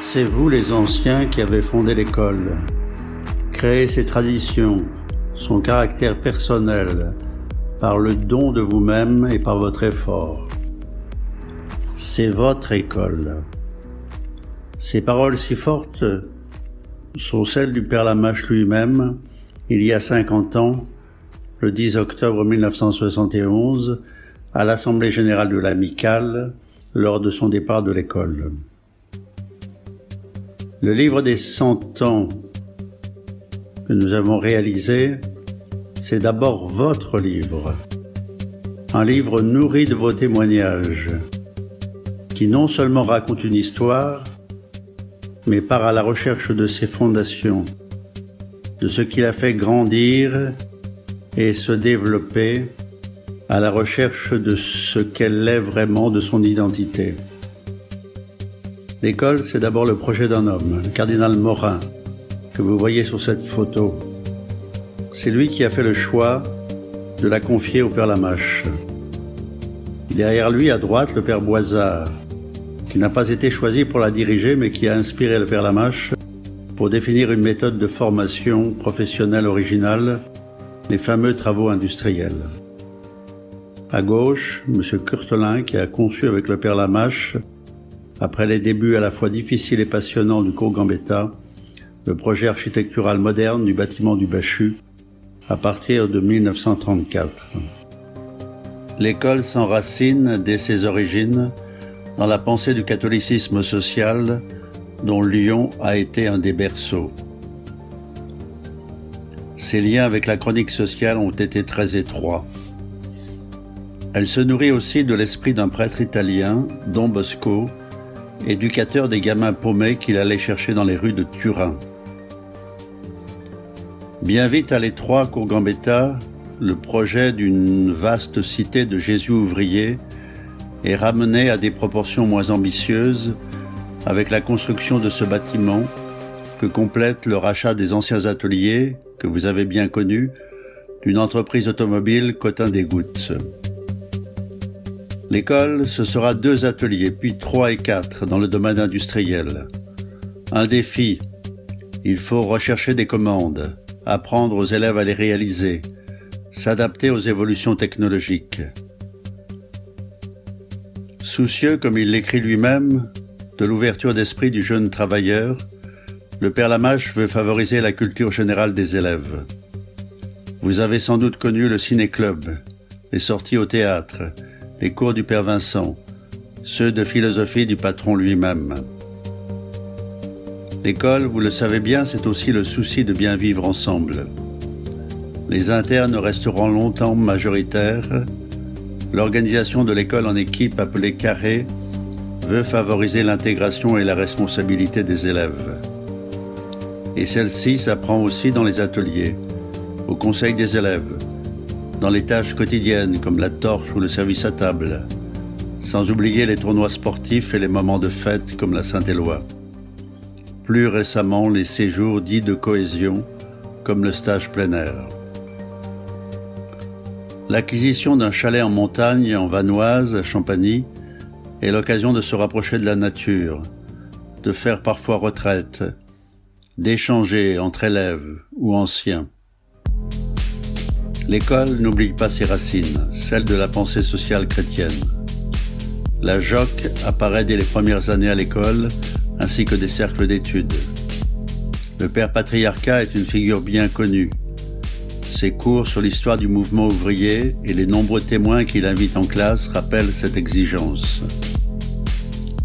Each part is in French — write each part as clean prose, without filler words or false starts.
C'est vous les anciens qui avez fondé l'école, créé ses traditions, son caractère personnel, par le don de vous-même et par votre effort. C'est votre école. Ces paroles si fortes sont celles du Père Lamache lui-même, il y a 50 ans, le 10 octobre 1971, à l'Assemblée générale de l'Amicale, lors de son départ de l'école. Le livre des 100 ans que nous avons réalisé, c'est d'abord votre livre. Un livre nourri de vos témoignages, qui non seulement raconte une histoire, mais part à la recherche de ses fondations, de ce qui l'a fait grandir et se développer, à la recherche de ce qu'elle est vraiment de son identité. L'école, c'est d'abord le projet d'un homme, le cardinal Morin, que vous voyez sur cette photo. C'est lui qui a fait le choix de la confier au Père Lamache. Derrière lui, à droite, le Père Boisard, qui n'a pas été choisi pour la diriger, mais qui a inspiré le Père Lamache pour définir une méthode de formation professionnelle originale, les fameux travaux industriels. À gauche, M. Curtelin, qui a conçu avec le Père Lamache, après les débuts à la fois difficiles et passionnants du cours Gambetta, le projet architectural moderne du bâtiment du Bachut, à partir de 1934. L'école s'enracine dès ses origines dans la pensée du catholicisme social dont Lyon a été un des berceaux. Ses liens avec la chronique sociale ont été très étroits. Elle se nourrit aussi de l'esprit d'un prêtre italien, Don Bosco, éducateur des gamins paumés qu'il allait chercher dans les rues de Turin. Bien vite à l'étroit cours Gambetta, le projet d'une vaste cité de Jésus ouvrier est ramené à des proportions moins ambitieuses avec la construction de ce bâtiment que complète le rachat des anciens ateliers, que vous avez bien connus, d'une entreprise automobile Cotin des Gouttes. L'école, ce sera 2 ateliers, puis 3 et 4 dans le domaine industriel. Un défi, il faut rechercher des commandes, apprendre aux élèves à les réaliser, s'adapter aux évolutions technologiques. Soucieux, comme il l'écrit lui-même, de l'ouverture d'esprit du jeune travailleur, le Père Lamache veut favoriser la culture générale des élèves. Vous avez sans doute connu le ciné-club, les sorties au théâtre, les cours du Père Vincent, ceux de philosophie du patron lui-même. L'école, vous le savez bien, c'est aussi le souci de bien vivre ensemble. Les internes resteront longtemps majoritaires. L'organisation de l'école en équipe appelée carré veut favoriser l'intégration et la responsabilité des élèves. Et celle-ci s'apprend aussi dans les ateliers, au conseil des élèves, dans les tâches quotidiennes comme la torche ou le service à table, sans oublier les tournois sportifs et les moments de fête comme la Saint-Éloi. Plus récemment, les séjours dits de cohésion, comme le stage plein air. L'acquisition d'un chalet en montagne, en Vanoise, à Champagny, est l'occasion de se rapprocher de la nature, de faire parfois retraite, d'échanger entre élèves ou anciens. L'école n'oublie pas ses racines, celles de la pensée sociale chrétienne. La JOC apparaît dès les premières années à l'école, ainsi que des cercles d'études. Le Père Patriarcat est une figure bien connue. Ses cours sur l'histoire du mouvement ouvrier et les nombreux témoins qu'il invite en classe rappellent cette exigence.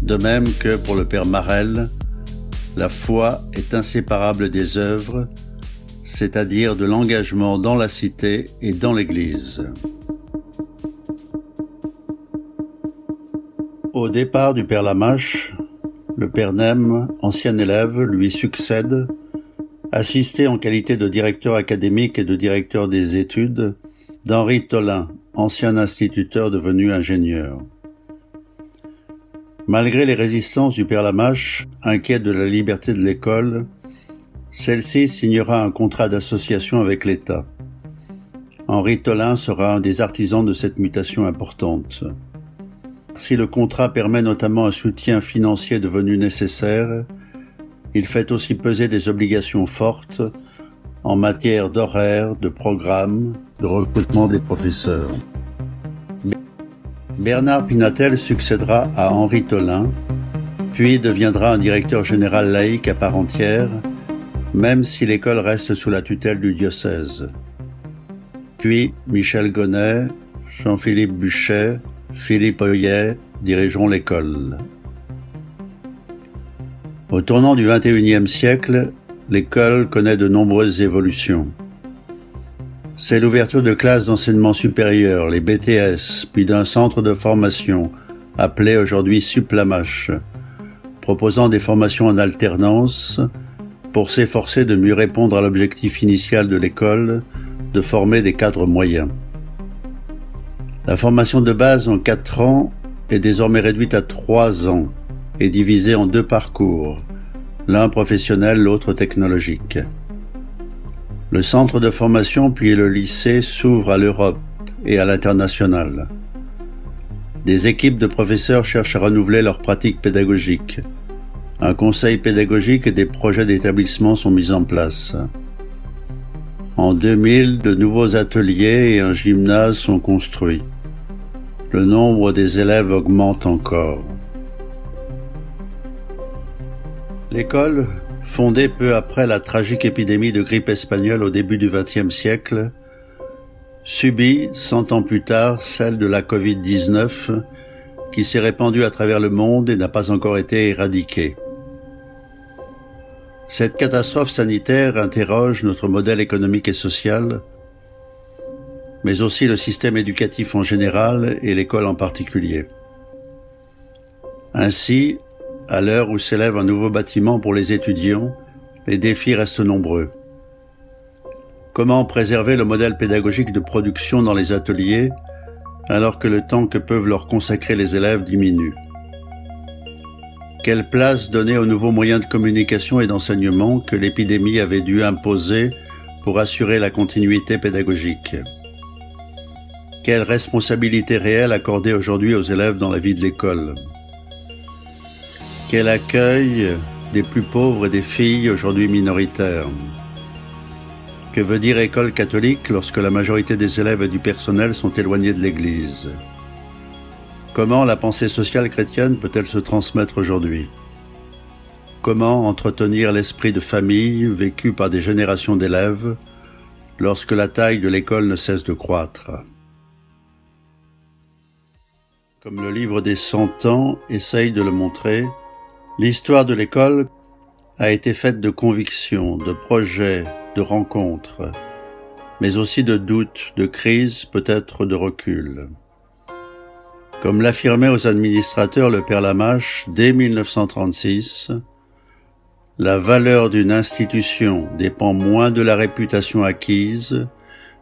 De même que pour le Père Marel, la foi est inséparable des œuvres, c'est-à-dire de l'engagement dans la cité et dans l'Église. Au départ du Père Lamache, le Père Nem, ancien élève, lui succède, assisté en qualité de directeur académique et de directeur des études d'Henri Tolin, ancien instituteur devenu ingénieur. Malgré les résistances du Père Lamache, inquiet de la liberté de l'école, celle-ci signera un contrat d'association avec l'État. Henri Tolin sera un des artisans de cette mutation importante. Si le contrat permet notamment un soutien financier devenu nécessaire, il fait aussi peser des obligations fortes en matière d'horaire, de programme, de recrutement des professeurs. Bernard Pinatel succédera à Henri Tolain, puis deviendra un directeur général laïque à part entière, même si l'école reste sous la tutelle du diocèse. Puis Michel Gonnet, Jean-Philippe Buchet, Philippe Oyet dirigeront l'école. Au tournant du XXIe siècle, l'école connaît de nombreuses évolutions. C'est l'ouverture de classes d'enseignement supérieur, les BTS, puis d'un centre de formation, appelé aujourd'hui Suplamash, proposant des formations en alternance pour s'efforcer de mieux répondre à l'objectif initial de l'école, de former des cadres moyens. La formation de base en 4 ans est désormais réduite à 3 ans et divisée en 2 parcours, l'un professionnel, l'autre technologique. Le centre de formation puis le lycée s'ouvrent à l'Europe et à l'international. Des équipes de professeurs cherchent à renouveler leurs pratiques pédagogiques. Un conseil pédagogique et des projets d'établissement sont mis en place. En 2000, de nouveaux ateliers et un gymnase sont construits. Le nombre des élèves augmente encore. L'école, fondée peu après la tragique épidémie de grippe espagnole au début du XXe siècle, subit, 100 ans plus tard, celle de la Covid-19 qui s'est répandue à travers le monde et n'a pas encore été éradiquée. Cette catastrophe sanitaire interroge notre modèle économique et social, mais aussi le système éducatif en général et l'école en particulier. Ainsi, à l'heure où s'élève un nouveau bâtiment pour les étudiants, les défis restent nombreux. Comment préserver le modèle pédagogique de production dans les ateliers alors que le temps que peuvent leur consacrer les élèves diminue? Quelle place donner aux nouveaux moyens de communication et d'enseignement que l'épidémie avait dû imposer pour assurer la continuité pédagogique? Quelle responsabilité réelle accorder aujourd'hui aux élèves dans la vie de l'école? Quel accueil des plus pauvres et des filles aujourd'hui minoritaires? Que veut dire école catholique lorsque la majorité des élèves et du personnel sont éloignés de l'Église? Comment la pensée sociale chrétienne peut-elle se transmettre aujourd'hui? Comment entretenir l'esprit de famille vécu par des générations d'élèves lorsque la taille de l'école ne cesse de croître? Comme le livre des 100 ans essaye de le montrer, l'histoire de l'école a été faite de convictions, de projets, de rencontres, mais aussi de doutes, de crises, peut-être de recul. Comme l'affirmait aux administrateurs le père Lamache dès 1936, la valeur d'une institution dépend moins de la réputation acquise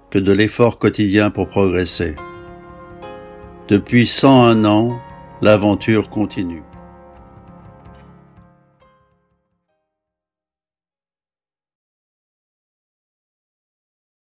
que de l'effort quotidien pour progresser. Depuis 101 ans, l'aventure continue.